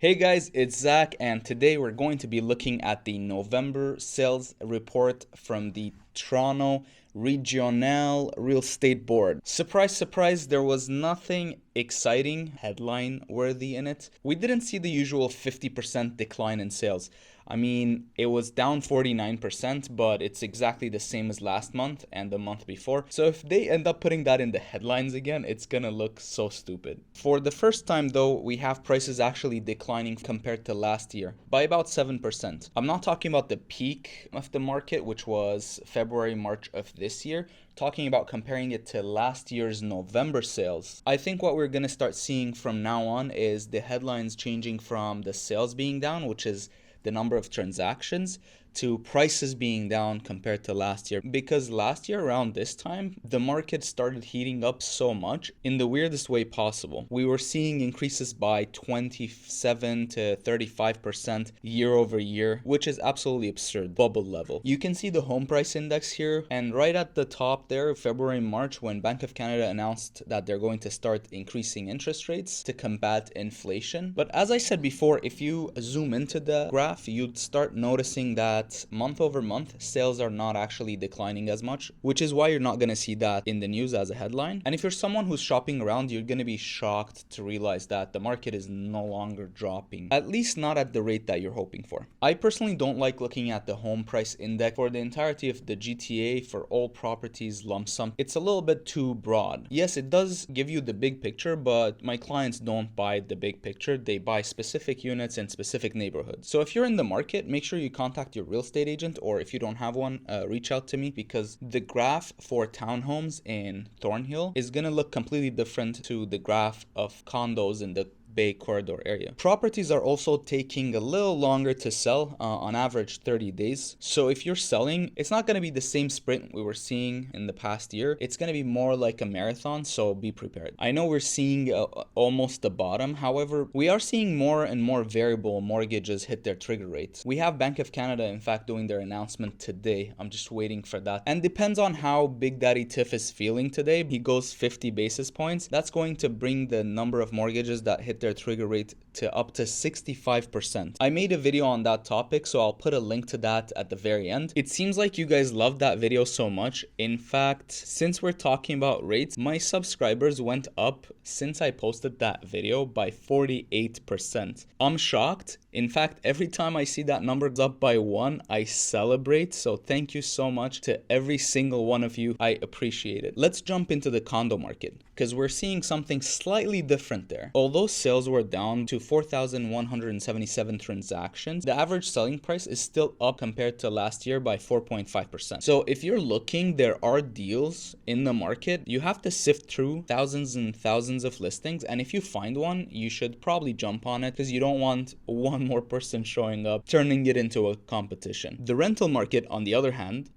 Hey guys, it's Zach, and today we're going to be looking at the November sales report from the Toronto Regional Real Estate Board. Surprise, surprise, there was nothing exciting, headline worthy in it. We didn't see the usual 50% decline in sales. I mean, it was down 49%, but it's exactly the same as last month and the month before. So if they end up putting that in the headlines again, it's gonna look so stupid. For the first time though, we have prices actually declining compared to last year by about 7%. I'm not talking about the peak of the market, which was February, March of this year, talking about comparing it to last year's November sales. I think what we're going to start seeing from now on is the headlines changing from the sales being down, which is the number of transactions, to prices being down compared to last year. Because last year around this time, the market started heating up so much in the weirdest way possible. We were seeing increases by 27 to 35% year over year, which is absolutely absurd, bubble level. You can see the home price index here, and right at the top there, February, March, when Bank of Canada announced that they're going to start increasing interest rates to combat inflation. But as I said before, if you zoom into the graph, you'd start noticing that month over month, sales are not actually declining as much, which is why you're not going to see that in the news as a headline. And if you're someone who's shopping around, you're going to be shocked to realize that the market is no longer dropping, at least not at the rate that you're hoping for. I personally don't like looking at the home price index for the entirety of the GTA for all properties lump sum. It's a little bit too broad. Yes, it does give you the big picture, but my clients don't buy the big picture. They buy specific units in specific neighborhoods. So if you're in the market, make sure you contact your real estate agent, or if you don't have one, reach out to me, because the graph for townhomes in Thornhill is going to look completely different to the graph of condos in the Bay Corridor area. Properties are also taking a little longer to sell, on average 30 days. So if you're selling, it's not going to be the same sprint we were seeing in the past year. It's going to be more like a marathon, so be prepared. I know we're seeing almost the bottom. However, we are seeing more and more variable mortgages hit their trigger rates. We have Bank of Canada, in fact, doing their announcement today. I'm just waiting for that. And depends on how Big Daddy Tiff is feeling today. He goes 50 basis points. That's going to bring the number of mortgages that hit their trigger rate to up to 65%. I made a video on that topic, so I'll put a link to that at the very end. It seems like you guys love that video so much. In fact, since we're talking about rates, my subscribers went up since I posted that video by 48%. I'm shocked. In fact, every time I see that number up by 1, I celebrate. So thank you so much to every single one of you. I appreciate it. Let's jump into the condo market, because we're seeing something slightly different there. Although sales were down to 4,177 transactions, the average selling price is still up compared to last year by 4.5%. So if you're looking, there are deals in the market. You have to sift through thousands and thousands of listings, and if you find one, you should probably jump on it, because you don't want one more person showing up, turning it into a competition. The rental market, on the other hand,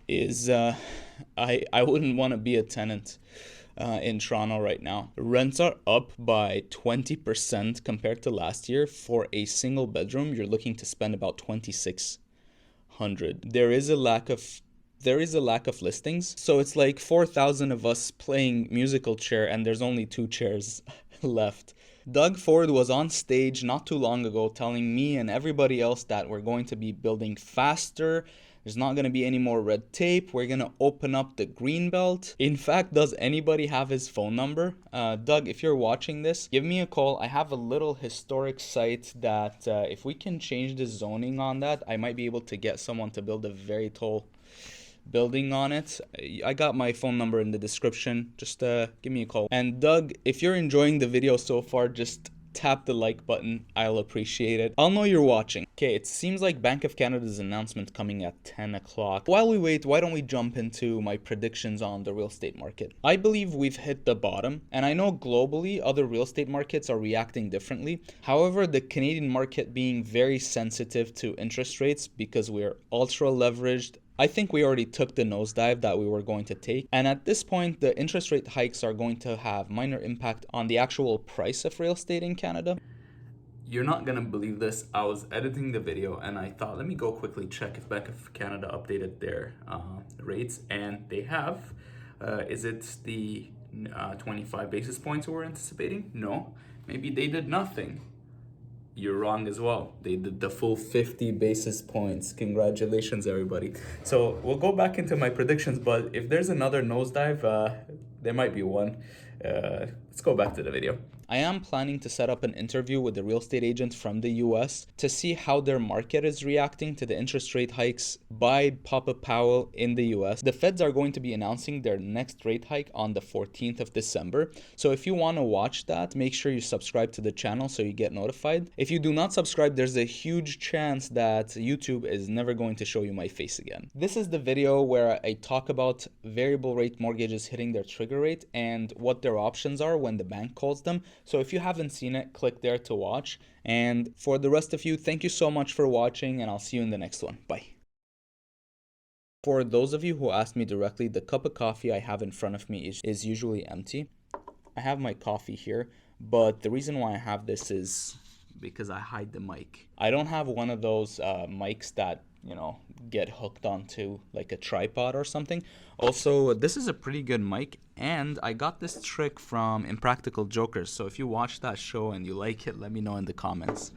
is I wouldn't want to be a tenant in Toronto right now. Rents are up by 20% compared to last year. For a single bedroom, you're looking to spend about $2,600. There is a lack of listings, so it's like 4,000 of us playing musical chair and there's only 2 chairs left. Doug Ford was on stage not too long ago telling me and everybody else that we're going to be building faster. There's not going to be any more red tape. We're going to open up the green belt. In fact, does anybody have his phone number? Doug, if you're watching this, give me a call. I have a little historic site that if we can change the zoning on that, I might be able to get someone to build a very tall building on it. I got my phone number in the description. Just give me a call. And Doug, if you're enjoying the video so far, just tap the like button. I'll appreciate it. I'll know you're watching. Okay, it seems like Bank of Canada's announcement coming at 10 o'clock. While we wait, why don't we jump into my predictions on the real estate market? I believe we've hit the bottom, and I know globally other real estate markets are reacting differently. However, the Canadian market being very sensitive to interest rates because we're ultra leveraged, I think we already took the nosedive that we were going to take. And at this point, the interest rate hikes are going to have minor impact on the actual price of real estate in Canada. You're not gonna believe this. I was editing the video and I thought, let me go quickly check if Bank of Canada updated their rates, and they have. Is it the 25 basis points we're anticipating? No, Maybe they did nothing. You're wrong as well. They did the full 50 basis points. Congratulations, everybody. So we'll go back into my predictions, but if there's another nosedive, there might be one. Let's go back to the video. I am planning to set up an interview with the real estate agents from the US to see how their market is reacting to the interest rate hikes by Papa Powell in the US. The Feds are going to be announcing their next rate hike on the 14th of December. So if you want to watch that, make sure you subscribe to the channel so you get notified. If you do not subscribe, there's a huge chance that YouTube is never going to show you my face again. This is the video where I talk about variable rate mortgages hitting their trigger rate and what their options are when the bank calls them. So if you haven't seen it, click there to watch. And for the rest of you, thank you so much for watching, and I'll see you in the next one. Bye. For those of you who asked me directly, the cup of coffee I have in front of me is usually empty. I have my coffee here, but the reason why I have this is because I hide the mic. I don't have one of those mics that, you know, get hooked onto like a tripod or something. Also, this is a pretty good mic, and I got this trick from Impractical Jokers. So if you watch that show and you like it, let me know in the comments.